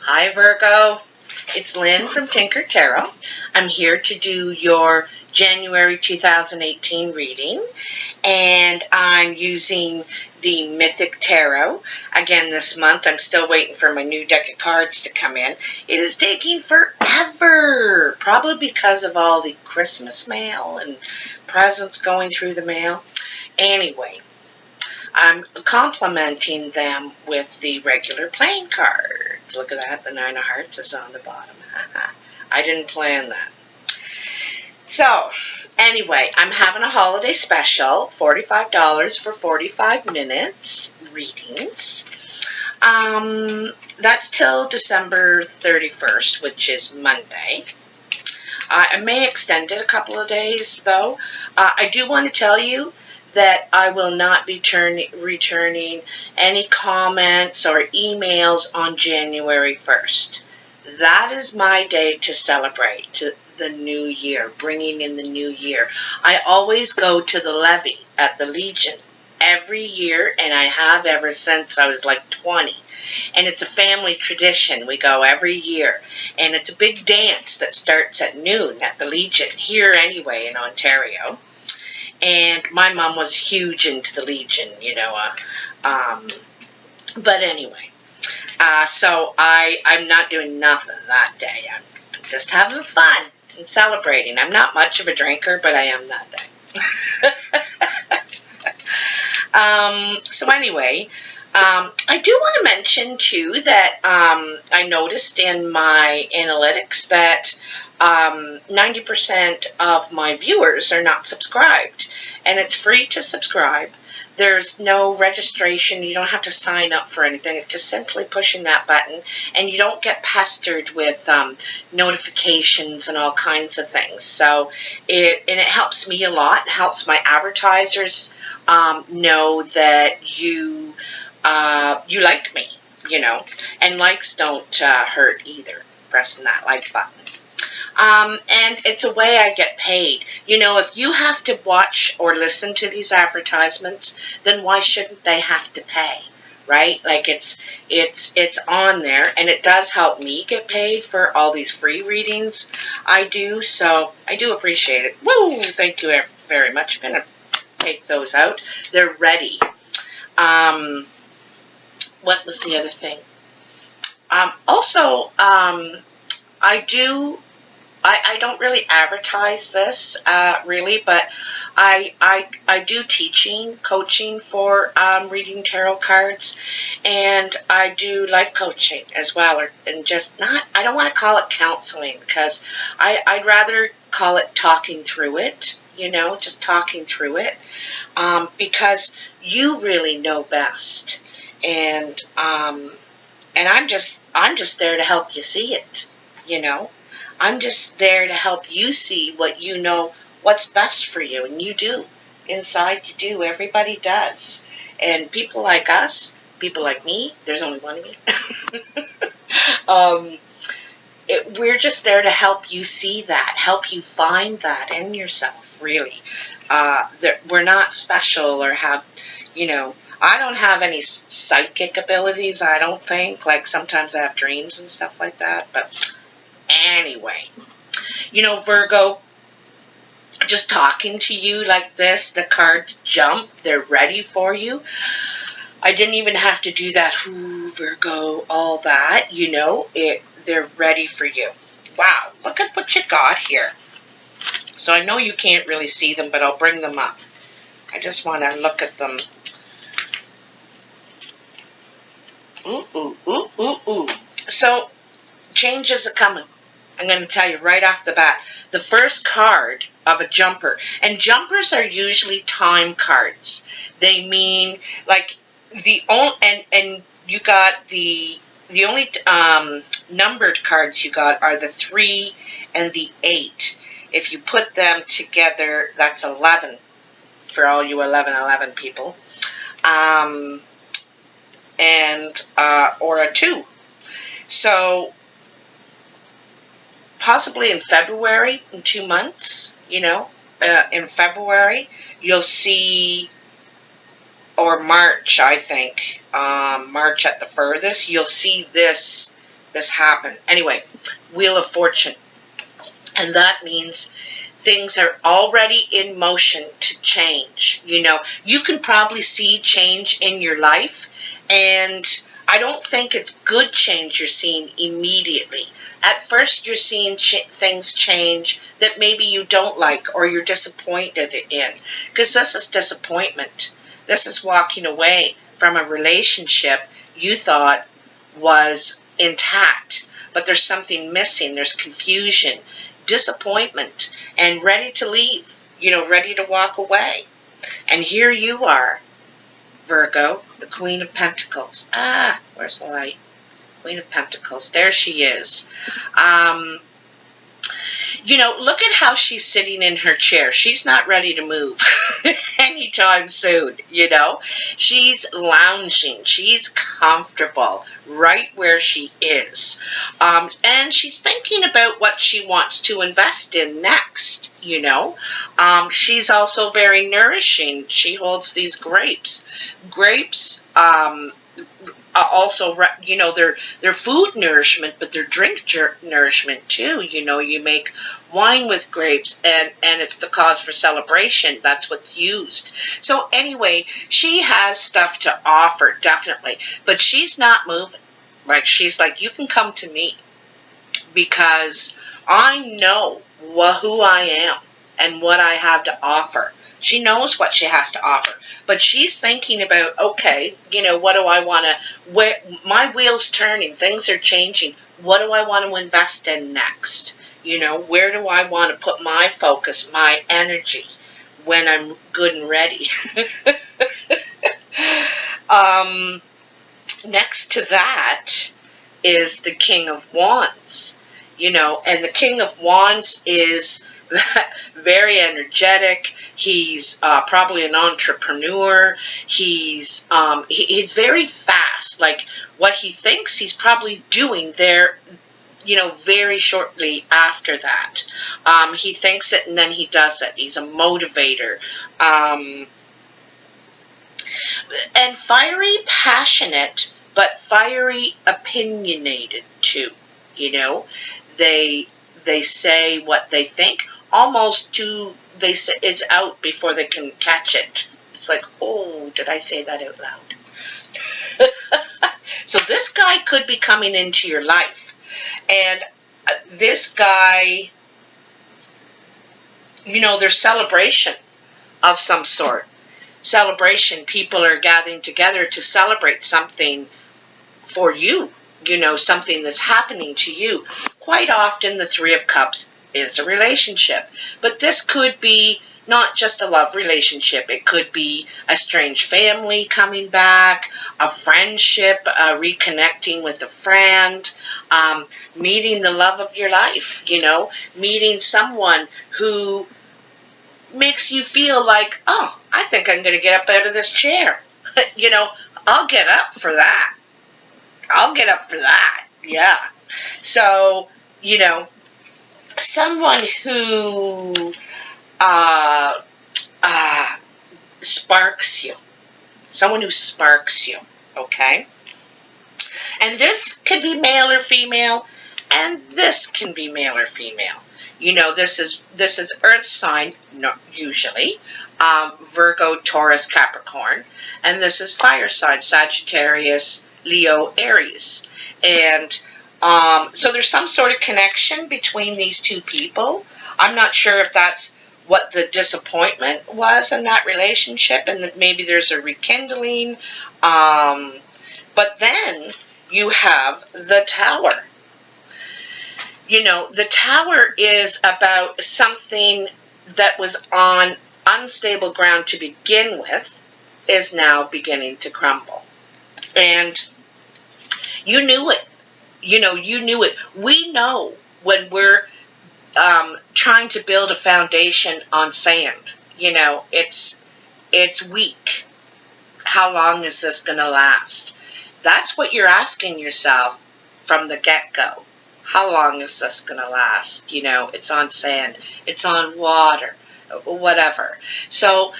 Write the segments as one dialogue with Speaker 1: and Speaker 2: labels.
Speaker 1: Hi Virgo, it's Lynn from Tinker Tarot. I'm here to do your January 2018 reading, and I'm using the Mythic Tarot. Again, this month I'm still waiting for my new deck of cards to come in. It is taking forever, probably because of all the Christmas mail and presents going through the mail. Anyway, I'm complementing them with the regular playing cards. Look at that, the Nine of Hearts is on the bottom. I didn't plan that. So, anyway, I'm having a holiday special, $45 for 45 minutes readings. That's till December 31st, which is Monday. I may extend it a couple of days, though. I do want to tell you that I will not be returning any comments or emails on January 1st. That is my day to celebrate the new year, bringing in the new year. I always go to the levee at the Legion every year, and I have ever since I was like 20. And it's a family tradition. We go every year. And it's a big dance that starts at noon at the Legion, here anyway in Ontario. And my mom was huge into the Legion, but anyway, so I'm not doing nothing that day. I'm just having fun and celebrating. I'm not much of a drinker, but I am that day. So anyway, I do want to mention, too, that I noticed in my analytics that 90% of my viewers are not subscribed, and it's free to subscribe. There's no registration. You don't have to sign up for anything. It's just simply pushing that button, and you don't get pestered with notifications and all kinds of things. So it helps me a lot. It helps my advertisers know that you like me, and likes don't hurt either, pressing that like button. And it's a way I get paid. If you have to watch or listen to these advertisements, then why shouldn't they have to pay, right? Like it's on there, and it does help me get paid for all these free readings I do, so I do appreciate it. Woo! Thank you very much. I'm going to take those out. They're ready. What was the other thing? Also, I don't really advertise this, really, but I do coaching for reading tarot cards, and I do life coaching as well, I don't want to call it counseling, because I'd rather call it talking through it, just talking through it, because you really know best, and I'm just there to help you see it, I'm just there to help you see what you know, what's best for you, and you do. Inside you do. Everybody does. And people like us, people like me, there's only one of me, we're just there to help you see that, help you find that in yourself, really. We're not special or have, I don't have any psychic abilities, I don't think. Like sometimes I have dreams and stuff like that, but anyway, Virgo, just talking to you like this, the cards jump, they're ready for you. I didn't even have to do that, ooh, Virgo, all that, they're ready for you. Wow, look at what you got here. So I know you can't really see them, but I'll bring them up. I just want to look at them. Ooh, ooh, ooh, ooh, ooh. So, changes are coming. I'm going to tell you right off the bat. The first card of a jumper, and jumpers are usually time cards. They mean like and you got the only numbered cards you got are the 3 and the 8. If you put them together, that's 11 for all you 11 people, or a 2. So possibly in February, in 2 months, in February, you'll see, or March, I think, March at the furthest, you'll see this this happen. Anyway, Wheel of Fortune. And that means things are already in motion to change. You know, you can probably see change in your life, and I don't think it's good change you're seeing immediately. At first, you're seeing things change that maybe you don't like or you're disappointed in, because this is disappointment. This is walking away from a relationship you thought was intact, but there's something missing. There's confusion, disappointment, and ready to leave, you know, ready to walk away. And here you are, Virgo, the Queen of Pentacles. Ah, where's the light? Queen of Pentacles. There she is. You know, look at how she's sitting in her chair. She's not ready to move anytime soon, you know. She's lounging. She's comfortable right where she is. And she's thinking about what she wants to invest in next, you know. She's also very nourishing. She holds these grapes. Grapes, also, you know, they're food nourishment, but they're drink nourishment too. You know, you make wine with grapes, and it's the cause for celebration. That's what's used. So anyway, she has stuff to offer, definitely, but she's not moving. Like, she's like, you can come to me, because I know who I am and what I have to offer. She knows what she has to offer, but she's thinking about, okay, you know, what do I want to, where my wheel's turning, things are changing. What do I want to invest in next? You know, where do I want to put my focus, my energy when I'm good and ready? Next to that is the King of Wands, you know, and the King of Wands is very energetic. He's probably an entrepreneur. He's very fast. Like, what he thinks, he's probably doing there, you know, very shortly after that. He thinks it and then he does it. He's a motivator. And fiery, passionate, but fiery, opinionated too. You know, they say what they think. Almost they say it's out before they can catch it. It's like, oh, did I say that out loud? So this guy could be coming into your life. And this guy, you know, there's celebration of some sort. Celebration. People are gathering together to celebrate something for you. You know, something that's happening to you. Quite often, the Three of Cups is a relationship. But this could be not just a love relationship. It could be a strange family coming back, a friendship, reconnecting with a friend, meeting the love of your life, you know, meeting someone who makes you feel like, oh, I think I'm going to get up out of this chair. You know, I'll get up for that. I'll get up for that. Yeah. So, you know, someone who sparks you. Someone who sparks you, okay? And this can be male or female, and this can be male or female. You know, this is earth sign, usually, Virgo, Taurus, Capricorn, and this is fire sign, Sagittarius, Leo, Aries. And so there's some sort of connection between these two people. I'm not sure if that's what the disappointment was in that relationship, and that maybe there's a rekindling. But then you have the Tower. You know, the Tower is about something that was on unstable ground to begin with, is now beginning to crumble. And you knew it. You know, you knew it. We know when we're trying to build a foundation on sand. You know, it's weak. How long is this going to last? That's what you're asking yourself from the get-go. How long is this going to last? You know, it's on sand. It's on water. Whatever. So,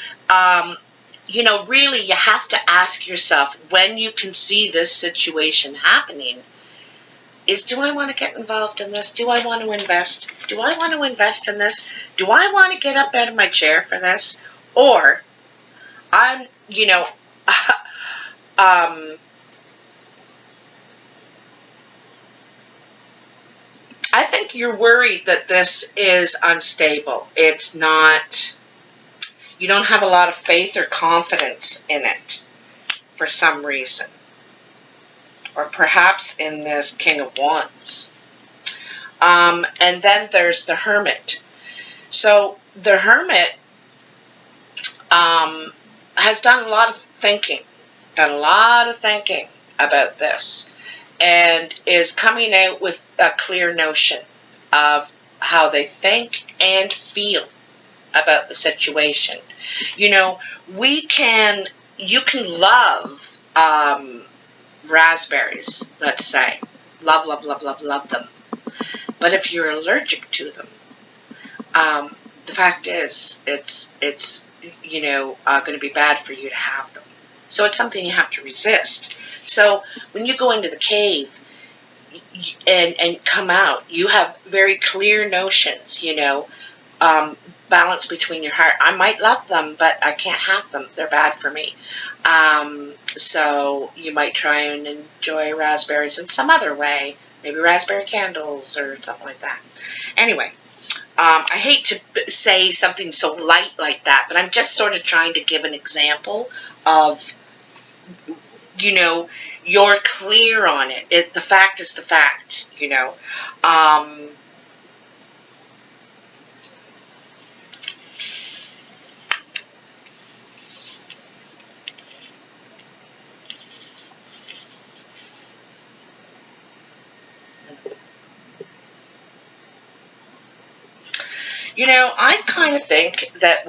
Speaker 1: you know, really you have to ask yourself, when you can see this situation happening, is, do I want to get involved in this? Do I want to invest? Do I want to invest in this? Do I want to get up out of my chair for this? Or I'm, I think you're worried that this is unstable. It's not, you don't have a lot of faith or confidence in it for some reason. Or perhaps in this King of Wands. And then there's the Hermit. So the Hermit has done a lot of thinking about this, and is coming out with a clear notion of how they think and feel about the situation. You can love raspberries, let's say. Love them. But if you're allergic to them, the fact is, it's going to be bad for you to have them. So it's something you have to resist. So when you go into the cave and come out, you have very clear notions, balance between your heart. I might love them, but I can't have them. They're bad for me. So you might try and enjoy raspberries in some other way, maybe raspberry candles or something like that. Anyway, I hate to say something so light like that, but I'm just sort of trying to give an example of, you're clear on it. The fact is the fact, I kind of think that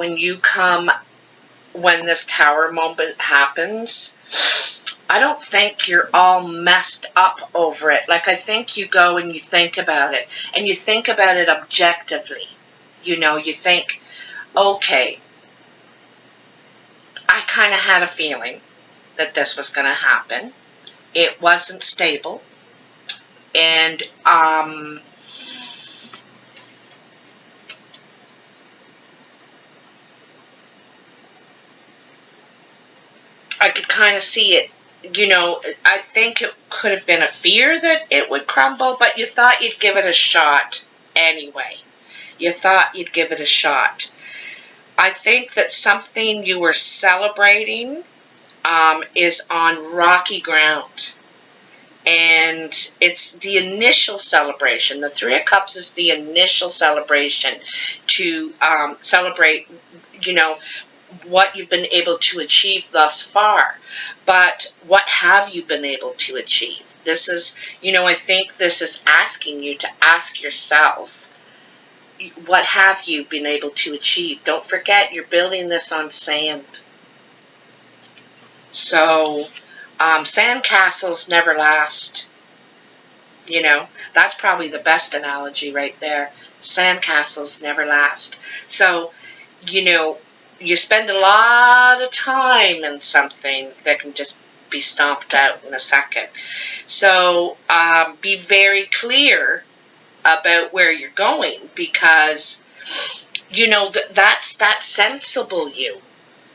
Speaker 1: when this Tower moment happens, I don't think you're all messed up over it. Like, I think you go and you think about it, and you think about it objectively. You think, okay, I kind of had a feeling that this was going to happen. It wasn't stable. And, I could kind of see it. I think it could have been a fear that it would crumble, but you thought you'd give it a shot anyway. You thought you'd give it a shot. I think that something you were celebrating is on rocky ground. And it's the initial celebration. The Three of Cups is the initial celebration to celebrate, what you've been able to achieve thus far. But what have you been able to achieve? This is, I think this is asking you to ask yourself, what have you been able to achieve? Don't forget, you're building this on sand. So, sand castles never last. That's probably the best analogy right there. Sand castles never last. So, you spend a lot of time in something that can just be stomped out in a second. So be very clear about where you're going, because, that's that sensible you.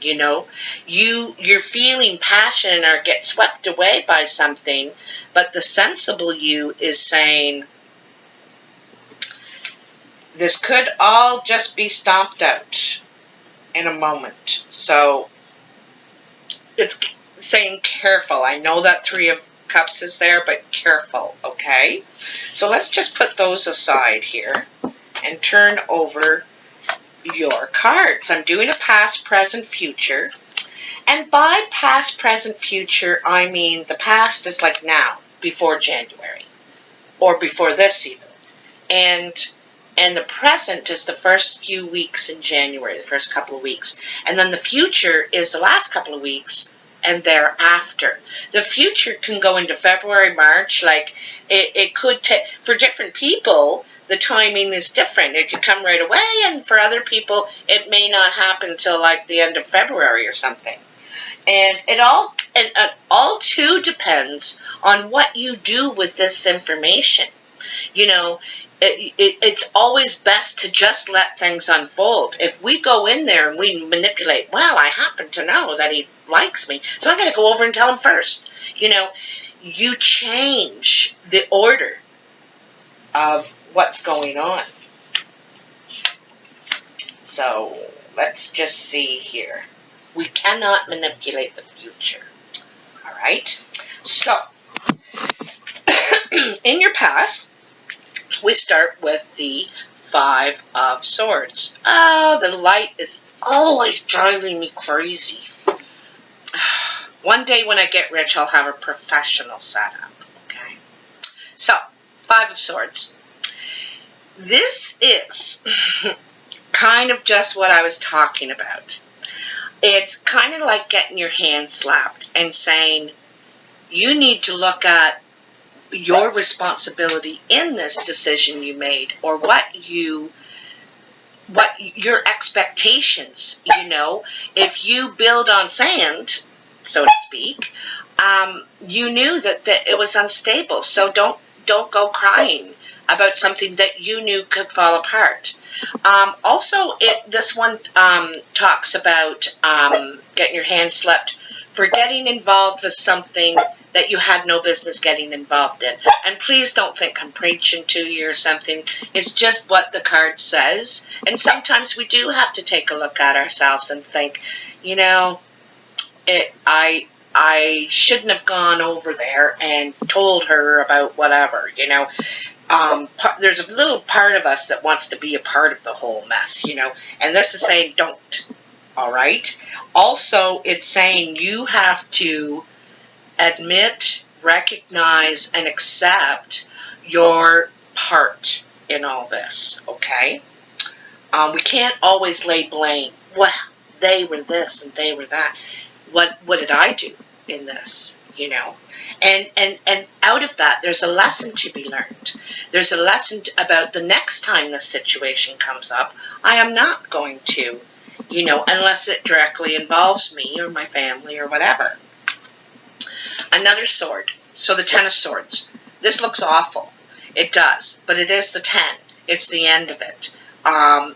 Speaker 1: You're feeling passion or get swept away by something, but the sensible you is saying, this could all just be stomped out in a moment. So it's saying careful. I know that Three of Cups is there, but careful, okay? So let's just put those aside here and turn over your cards. I'm doing a past, present, future. And by past, present, future, I mean the past is like now, before January, or before this even. And the present is the first few weeks in January, the first couple of weeks. And then the future is the last couple of weeks and thereafter. The future can go into February, March. Like, it could take, for different people, the timing is different. It could come right away, and for other people, it may not happen until like the end of February or something. And it all too depends on what you do with this information. You know, it's always best to just let things unfold. If we go in there and we manipulate, well, I happen to know that he likes me, so I'm going to go over and tell him first. You know, you change the order of what's going on. So let's just see here. We cannot manipulate the future. All right? So, in your past, we start with the Five of Swords. Oh, the light is always driving me crazy. One day when I get rich, I'll have a professional setup. Okay? So, Five of Swords. This is kind of just what I was talking about. It's kind of like getting your hand slapped and saying, you need to look at your responsibility in this decision you made, or what your expectations, you know. If you build on sand, so to speak, you knew that it was unstable. So don't go crying about something that you knew could fall apart. Also, this one talks about getting your hand slapped for getting involved with something that you had no business getting involved in. And please don't think I'm preaching to you or something. It's just what the card says. And sometimes we do have to take a look at ourselves and think, you know, I shouldn't have gone over there and told her about whatever, you know. There's a little part of us that wants to be a part of the whole mess, you know, and this is saying don't, all right? Also, it's saying you have to admit, recognize, and accept your part in all this, okay? We can't always lay blame. Well, they were this and they were that. What did I do in this, you know? And out of that, there's a lesson to be learned. There's a lesson about the next time this situation comes up, I am not going to, you know, unless it directly involves me or my family or whatever. Another sword. So the Ten of Swords. This looks awful. It does, but it is the 10. It's the end of it.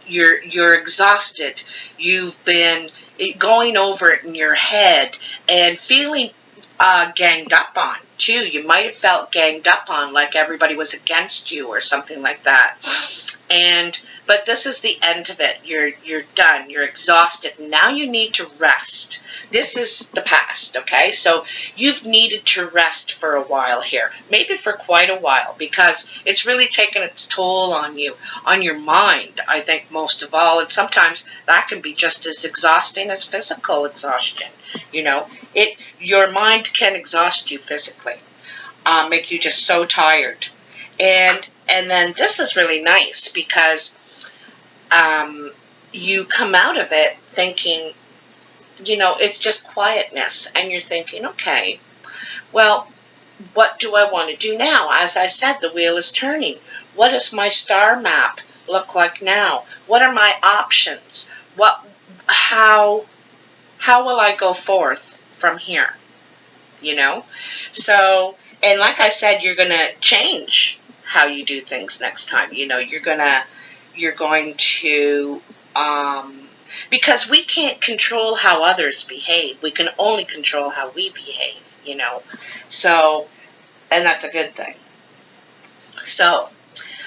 Speaker 1: You're exhausted. You've been going over it in your head and feeling ganged up on, too. You might have felt ganged up on, like everybody was against you or something like that. But this is the end of it. You're done. You're exhausted. Now you need to rest. This is the past, okay? So you've needed to rest for a while here, maybe for quite a while, because it's really taken its toll on you, on your mind, I think, most of all. And sometimes that can be just as exhausting as physical exhaustion. You know, your mind can exhaust you physically, make you just so tired. And then this is really nice because you come out of it thinking, you know, it's just quietness. And you're thinking, okay, well, what do I want to do now? As I said, the wheel is turning. What does my star map look like now? What are my options? How will I go forth from here? You know? So, and like I said, you're going to change how you do things next time. You know, you're going to, because we can't control how others behave. We can only control how we behave, you know. So, and that's a good thing. So,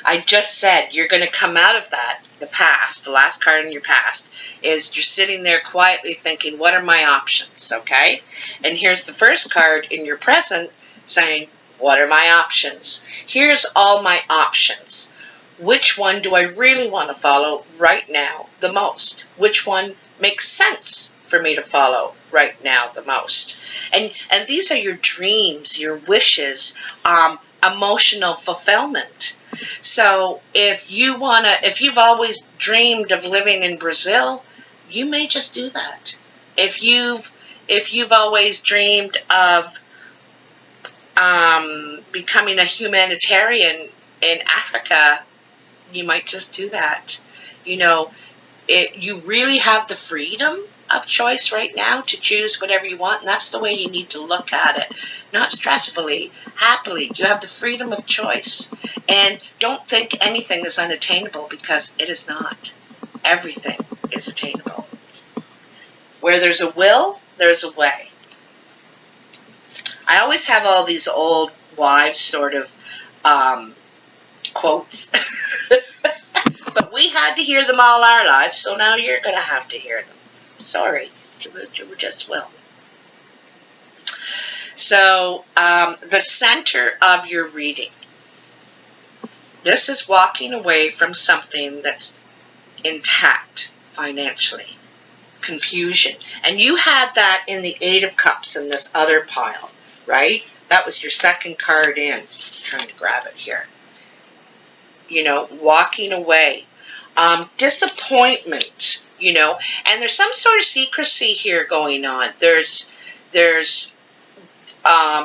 Speaker 1: I just said you're going to come out of that, the past, the last card in your past, is you're sitting there quietly thinking, what are my options, okay? And here's the first card in your present saying, what are my options? Here's all my options. Which one do I really want to follow right now the most? Which one makes sense for me to follow right now the most? And these are your dreams, your wishes, emotional fulfillment. So if you've always dreamed of living in Brazil, you may just do that. If you've always dreamed of becoming a humanitarian in Africa, you might just do that. You know, you really have the freedom of choice right now to choose whatever you want, and that's the way you need to look at it. Not stressfully, happily. You have the freedom of choice. And don't think anything is unattainable, because it is not. Everything is attainable. Where there's a will, there's a way. I always have all these old wives sort of quotes. But we had to hear them all our lives, so now you're going to have to hear them. Sorry, you just will. So, the center of your reading. This is walking away from something that's intact financially. Confusion. And you had that in the Eight of Cups in this other pile, right? That was your second card in. I'm trying to grab it here. You know, walking away. Disappointment, you know, and there's some sort of secrecy here going on. There's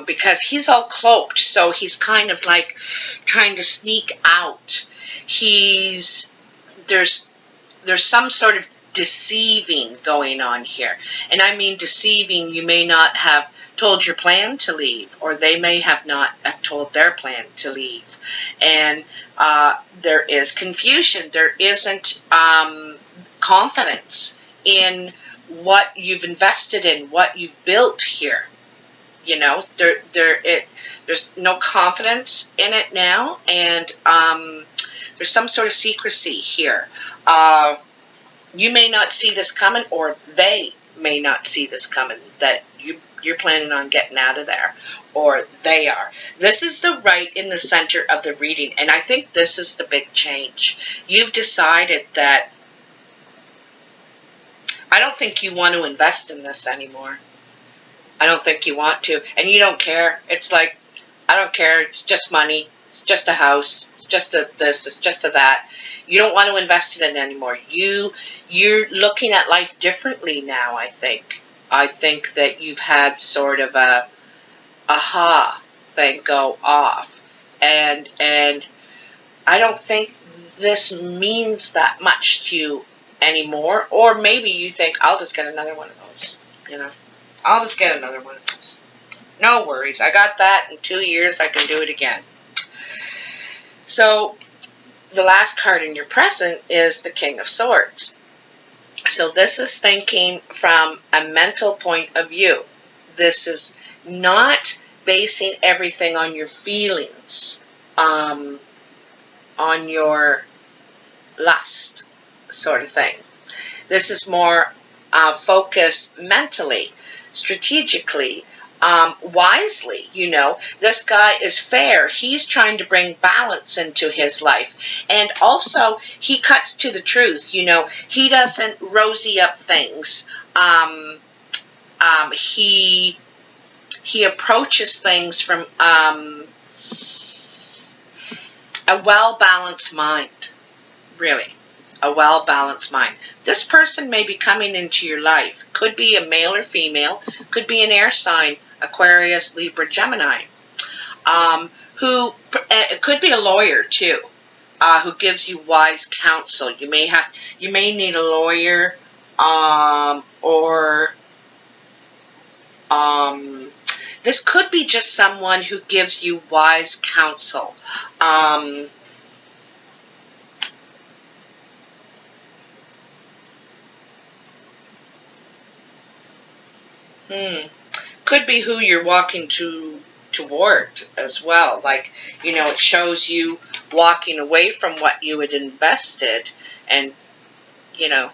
Speaker 1: because he's all cloaked, so he's kind of like trying to sneak out. There's some sort of deceiving going on here. And I mean deceiving, you may not have told your plan to leave, or they may have not have told their plan to leave. And there is confusion. There isn't confidence in what you've invested in, what you've built here. You know, there's no confidence in it now, and there's some sort of secrecy here. You may not see this coming, or they may not see this coming, that you're planning on getting out of there, or they are. This is the right in the center of the reading, and I think this is the big change. You've decided that I don't think you want to invest in this anymore. I don't think you want to, and you don't care. It's like, I don't care. It's just money. It's just a house. It's just a this. It's just a that. You don't want to invest in it anymore. You're looking at life differently now, I think. I think that you've had sort of a aha thing go off. And I don't think this means that much to you anymore. Or maybe you think, I'll just get another one of those. You know, I'll just get another one of those. No worries. I got that in 2 years. I can do it again. So the last card in your present is the King of Swords. So this is thinking from a mental point of view. This is not basing everything on your feelings, on your lust sort of thing. This is more focused mentally, strategically, wisely. You know, this guy is fair. He's trying to bring balance into his life. And also, he cuts to the truth. You know, he doesn't rosy up things. He approaches things from a well-balanced mind, really. A well-balanced mind. This person may be coming into your life. Could be a male or female. Could be an air sign, Aquarius, Libra, Gemini. Who could be a lawyer too, who gives you wise counsel. You may need a lawyer, or this could be just someone who gives you wise counsel. Could be who you're walking toward as well. Like, you know, it shows you walking away from what you had invested, and, you know,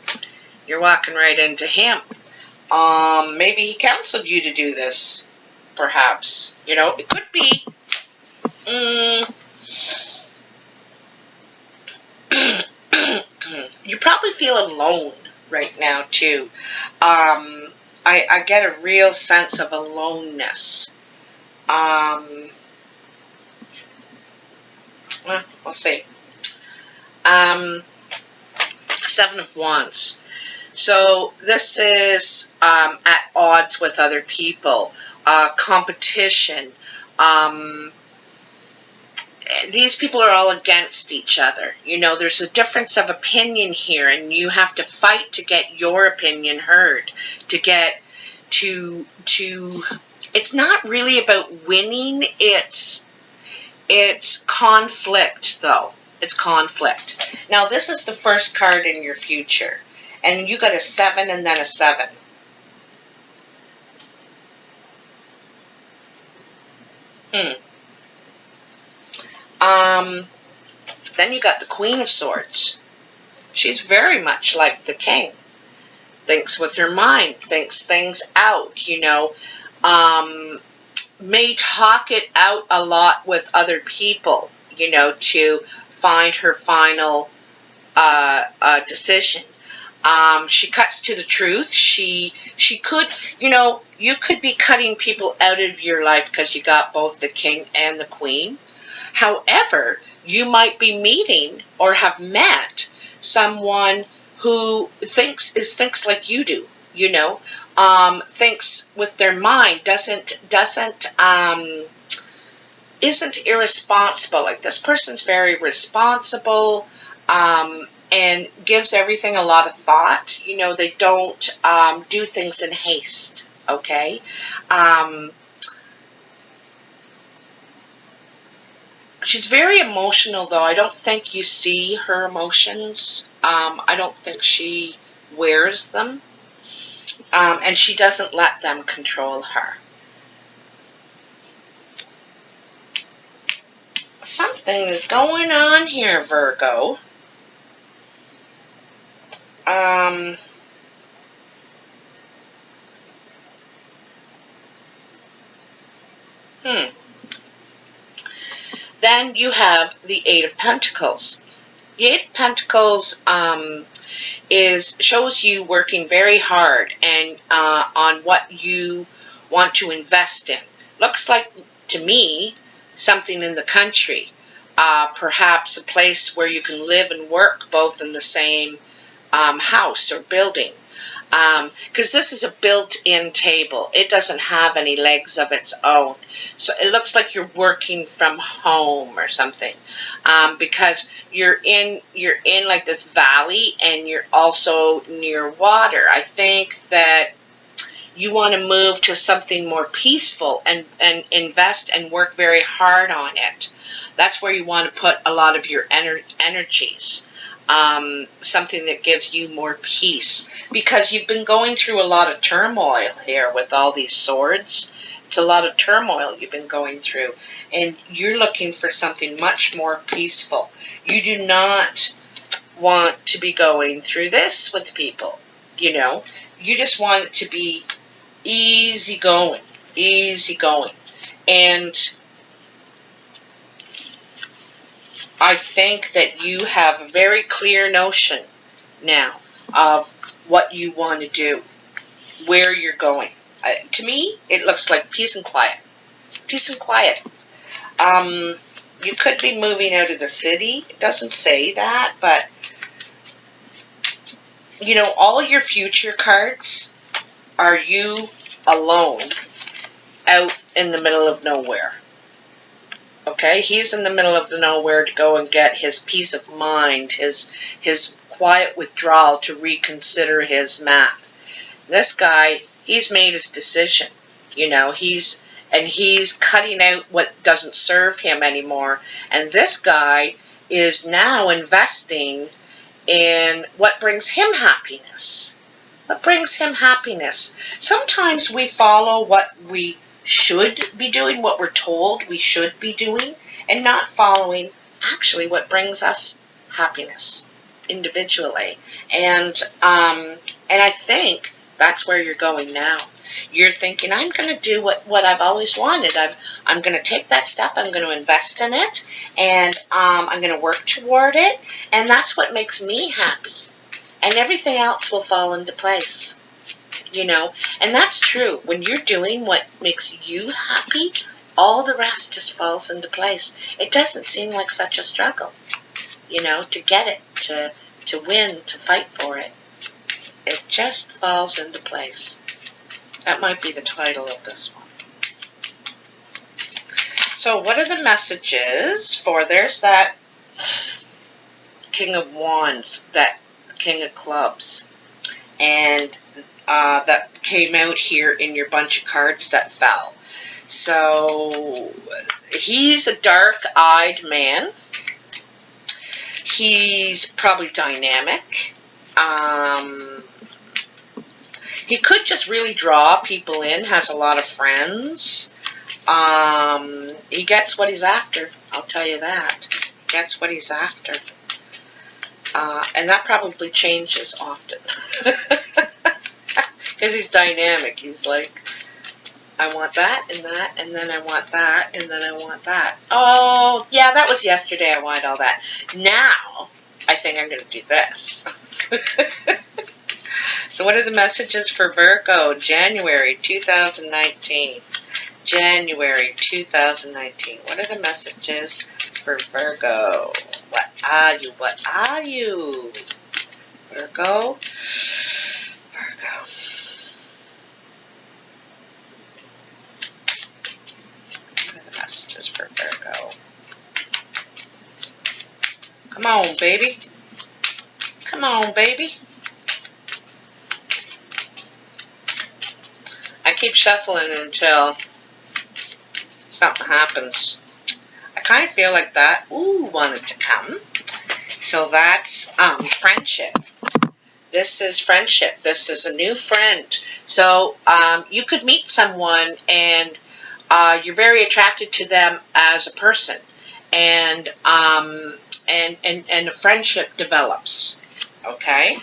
Speaker 1: you're walking right into him. Maybe he counseled you to do this, perhaps. You know, it could be. You probably feel alone right now, too. I get a real sense of aloneness. Well, we'll see. Seven of Wands. So this is at odds with other people, competition. these people are all against each other. You know, there's a difference of opinion here, and you have to fight to get your opinion heard, to get to it's not really about winning, it's conflict, though. It's conflict. Now, this is the first card in your future, and you got a 7 and then a 7. Then you got the Queen of Swords. She's very much like the King. Thinks with her mind, thinks things out, you know. May talk it out a lot with other people, you know, to find her final decision. She cuts to the truth. She could, you know, you could be cutting people out of your life because you got both the King and the Queen. However, you might be meeting or have met someone who thinks like you do, you know, thinks with their mind, isn't irresponsible. Like, this person's very responsible, and gives everything a lot of thought. You know, they don't do things in haste, okay? She's very emotional, though. I don't think you see her emotions. I don't think she wears them. And she doesn't let them control her. Something is going on here, Virgo. Then you have the Eight of Pentacles. The Eight of Pentacles shows you working very hard and on what you want to invest in. Looks like, to me, something in the country. Perhaps a place where you can live and work both in the same house or building. Because this is a built-in table. It doesn't have any legs of its own. So it looks like you're working from home or something. Because you're in like this valley, and you're also near water. I think that you want to move to something more peaceful and invest and work very hard on it. That's where you want to put a lot of your energies. Something that gives you more peace, because you've been going through a lot of turmoil here with all these swords. It's a lot of turmoil you've been going through, and you're looking for something much more peaceful. You do not want to be going through this with people, you know. You just want it to be easy going. And I think that you have a very clear notion now of what you want to do, where you're going. To me, it looks like peace and quiet. Peace and quiet. You could be moving out of the city. It doesn't say that, but, you know, all your future cards are you alone out in the middle of nowhere. Okay, he's in the middle of the nowhere to go and get his peace of mind, his quiet withdrawal to reconsider his map. This guy, he's made his decision. You know, he's cutting out what doesn't serve him anymore. And this guy is now investing in what brings him happiness. What brings him happiness? Sometimes we follow what we should be doing, what we're told we should be doing, and not following actually what brings us happiness individually. And I think that's where you're going now. You're thinking, I'm going to do what I've always wanted. I'm going to take that step. I'm going to invest in it, and I'm going to work toward it, and that's what makes me happy. And everything else will fall into place. You know, and that's true. When you're doing what makes you happy, all the rest just falls into place. It doesn't seem like such a struggle, you know, to get it, to win, to fight for it. It just falls into place. That might be the title of this one. So what are the messages for, there's that King of Wands, that King of Clubs, and that came out here in your bunch of cards that fell. So he's a dark-eyed man. He's probably dynamic. He could just really draw people in, has a lot of friends. He gets what he's after, I'll tell you that. He gets what he's after. And that probably changes often. Because he's dynamic. He's like, I want that and that, and then I want that, and then I want that. Oh, yeah, that was yesterday. I wanted all that. Now, I think I'm going to do this. So what are the messages for Virgo, January 2019? January 2019. What are the messages for Virgo? What are you? What are you? Virgo? Virgo. What are the messages for Virgo? Come on, baby. Come on, baby. I keep shuffling until something happens. I kind of feel like that wanted to come. So that's friendship. This is friendship. This is a new friend. So you could meet someone and you're very attracted to them as a person, and a friendship develops. Okay.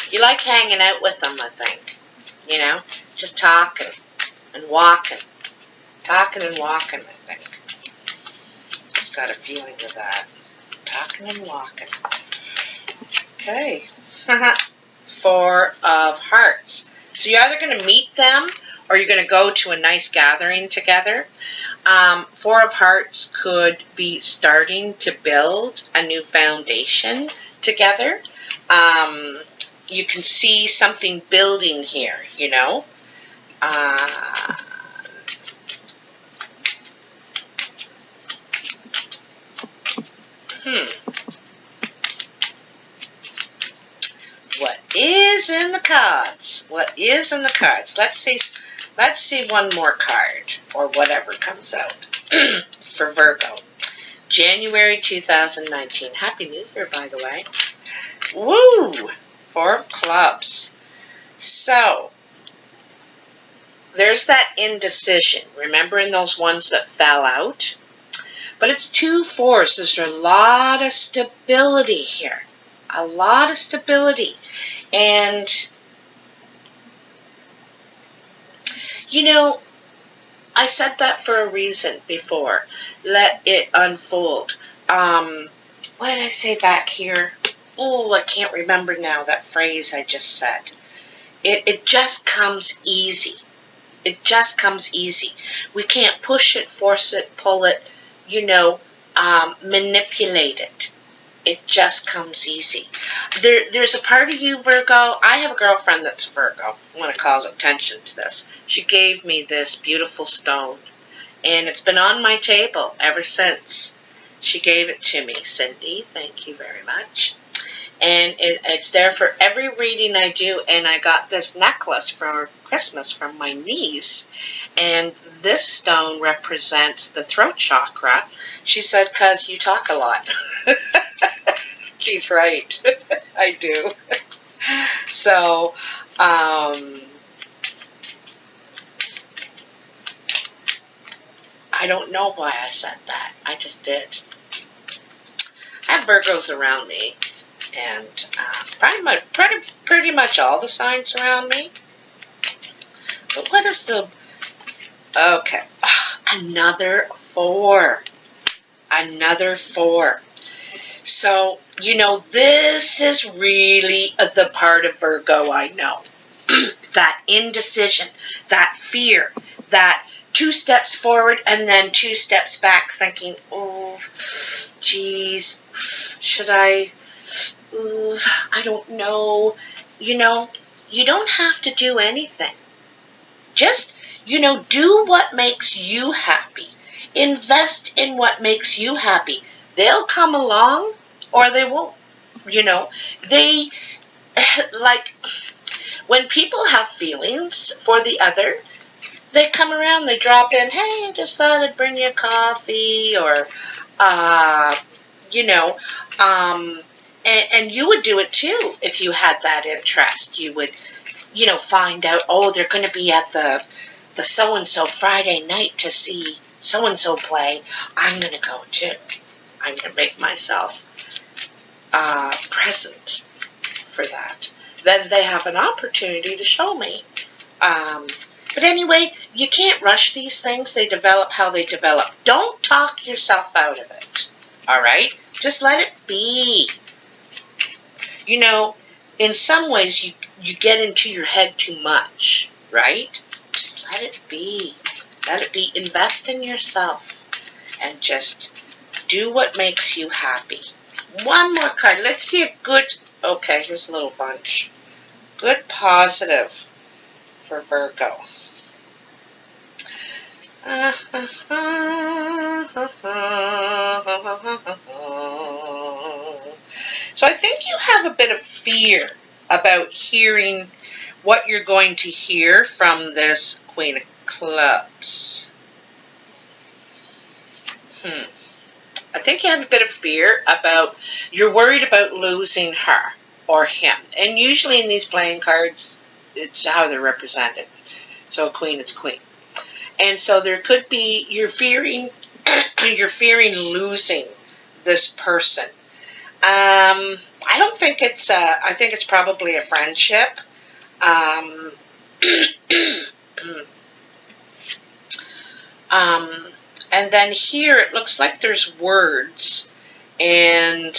Speaker 1: You like hanging out with them, I think. You know, just talking and walking. Talking and walking, I think. Just got a feeling of that. Talking and walking. Okay. Four of Hearts. So you're either going to meet them or you're going to go to a nice gathering together. Four of Hearts could be starting to build a new foundation together. You can see something building here, you know. What is in the cards? What is in the cards? Let's see one more card, or whatever comes out for Virgo. January 2019. Happy New Year, by the way. Woo! Four of Clubs. So, there's that indecision. Remembering those ones that fell out? But it's 2 4s. There's a lot of stability here. A lot of stability. And, you know, I said that for a reason before. Let it unfold. What did I say back here? Oh, I can't remember now that phrase I just said. It just comes easy. It just comes easy. We can't push it, force it, pull it, you know, manipulate it. It just comes easy. There's a part of you, Virgo. I have a girlfriend that's a Virgo. I want to call attention to this. She gave me this beautiful stone, and it's been on my table ever since. She gave it to me. Cindy, thank you very much. And it's there for every reading I do. And I got this necklace for Christmas from my niece. And this stone represents the throat chakra. She said, because you talk a lot. She's right. I do. So, I don't know why I said that. I just did. I have Virgos around me. And pretty much all the signs around me. But what is the... Okay. Another 4. Another 4. So, you know, this is really the part of Virgo I know. That indecision, that fear, that 2 steps forward and then 2 steps back thinking, oh, geez, should I... I don't know. You know, you don't have to do anything. Just, do what makes you happy. Invest in what makes you happy. They'll come along or they won't. They, like, when people have feelings for the other, they come around, they drop in, hey, I just thought I'd bring you a coffee, or, you know, um, and you would do it too if you had that interest. You would, find out, oh, they're going to be at the so-and-so Friday night to see so-and-so play. I'm going to go too. I'm going to make myself present for that. Then they have an opportunity to show me. But anyway, you can't rush these things. They develop how they develop. Don't talk yourself out of it. All right? Just let it be. In some ways, you get into your head too much, right? Just let it be. Let it be. Invest in yourself and just do what makes you happy. One more card. Let's see a good, okay, here's a little bunch. Good positive for Virgo. So I think you have a bit of fear about hearing what you're going to hear from this Queen of Clubs. I think you have a bit of fear about, you're worried about losing her or him. And usually in these playing cards, it's how they're represented. So a queen, it's queen. And so there could be, you're fearing losing this person. I don't think it's, I think it's probably a friendship. And then here it looks like there's words and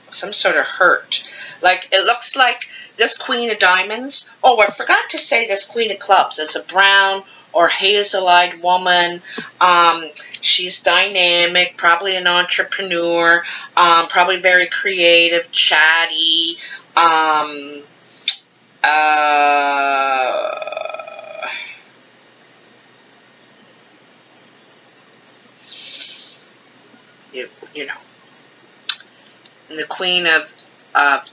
Speaker 1: some sort of hurt. Like, it looks like this Queen of Diamonds. Oh, I forgot to say this Queen of Clubs is a brown or hazel-eyed woman. She's dynamic, probably an entrepreneur, probably very creative, chatty. You know. And the Queen of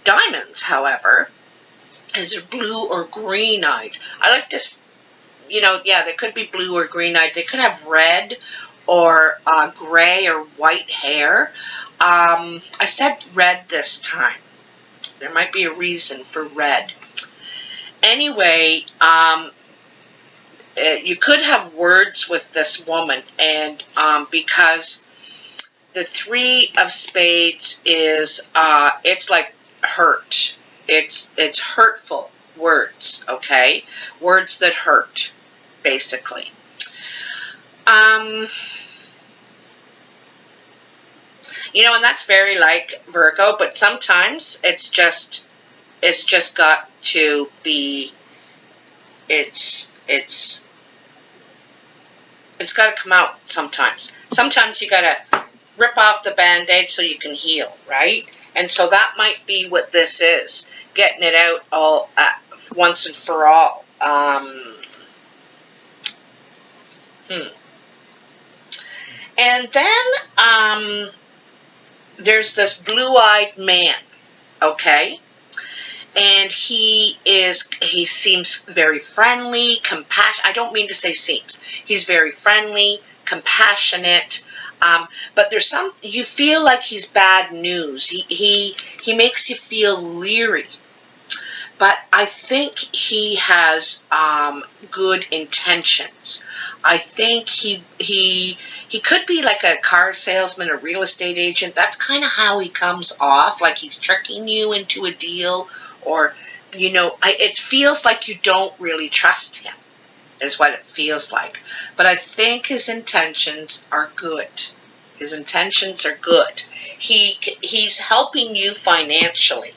Speaker 1: Diamonds, however, is blue or green-eyed. I like this, yeah, they could be blue or green-eyed. They could have red or gray or white hair. I said red this time. There might be a reason for red. Anyway, you could have words with this woman, and because the Three of Spades is, it's like hurt. It's hurtful words, okay? Words that hurt, basically. And that's very like Virgo, but sometimes it's just got to be, it's got to come out sometimes. Sometimes you got to rip off the Band-Aid so you can heal, right? And so that might be what this is, getting it out all once and for all. And then there's this blue-eyed man, okay? And he seems very friendly, compassionate. I don't mean to say seems. He's very friendly, compassionate. But there's you feel like he's bad news. He makes you feel leery. But I think he has good intentions. I think he could be like a car salesman, a real estate agent. That's kind of how he comes off, like he's tricking you into a deal, or it feels like you don't really trust him, is what it feels like. But I think his intentions are good. His intentions are good. He's helping you financially.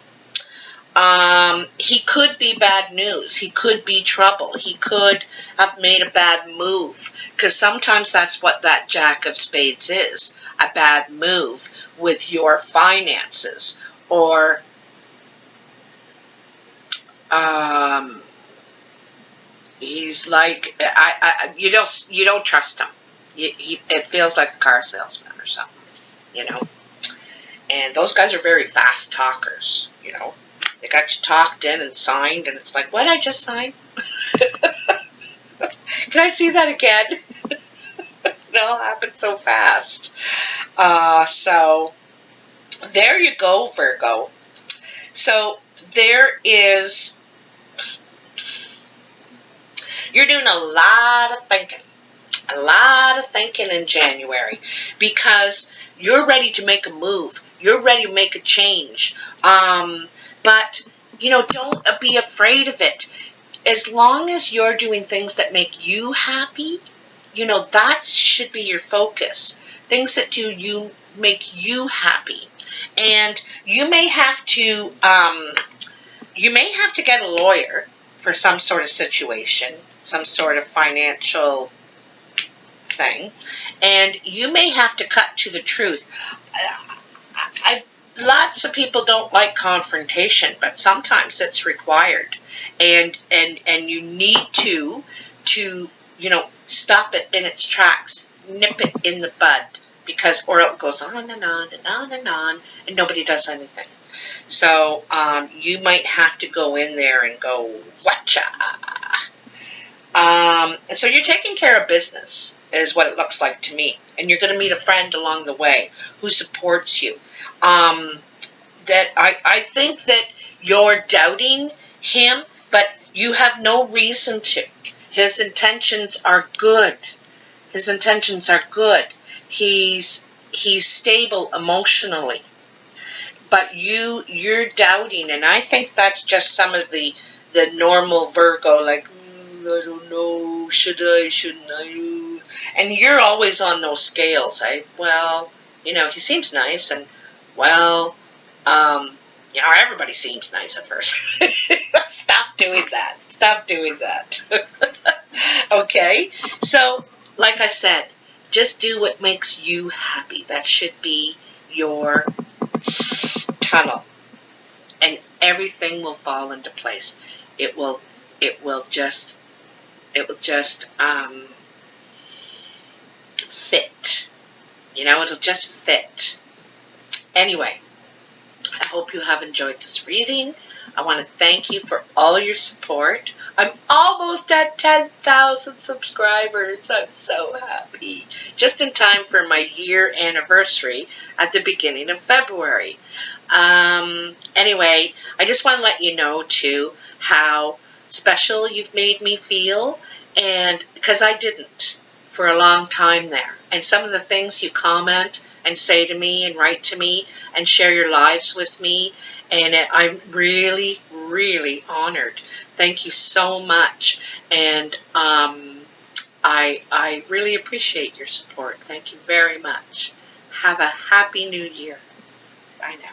Speaker 1: He could be bad news. He could be trouble. He could have made a bad move, because sometimes that's what that Jack of Spades is, a bad move with your finances, or He's like, you don't trust him. It feels like a car salesman or something, you know. And those guys are very fast talkers, you know. They got you talked in and signed, and it's like, what did I just sign? Can I see that again? It all happened so fast. So there you go, Virgo. So you're doing a lot of thinking in January, because you're ready to make a move. You're ready to make a change. But, don't be afraid of it. As long as you're doing things that make you happy, that should be your focus. Things that make you happy. And you may have to get a lawyer for some sort of situation, some sort of financial thing, and you may have to cut to the truth. Lots of people don't like confrontation, but sometimes it's required, and you need to stop it in its tracks, nip it in the bud, or it goes on and on and on and on, and nobody does anything. So you might have to go in there and go, whatcha? So you're taking care of business, is what it looks like to me. And you're going to meet a friend along the way who supports you. That I think that you're doubting him, but you have no reason to. His intentions are good. He's stable emotionally. But you're doubting, and I think that's just some of the normal Virgo, like, I don't know, should I, shouldn't I? And you're always on those scales. He seems nice, and, everybody seems nice at first. Stop doing that. Okay? So, like I said, just do what makes you happy. That should be your tunnel, and everything will fall into place. It will just fit. It'll just fit. Anyway, I hope you have enjoyed this reading. I want to thank you for all your support. I'm almost at 10,000 subscribers. I'm so happy. Just in time for my year anniversary at the beginning of February. Anyway, I just want to let you know, too, how special you've made me feel, and because I didn't for a long time there. And some of the things you comment and say to me and write to me and share your lives with me, and I'm really, really honored. Thank you so much, and I really appreciate your support. Thank you very much. Have a happy new year. Bye now.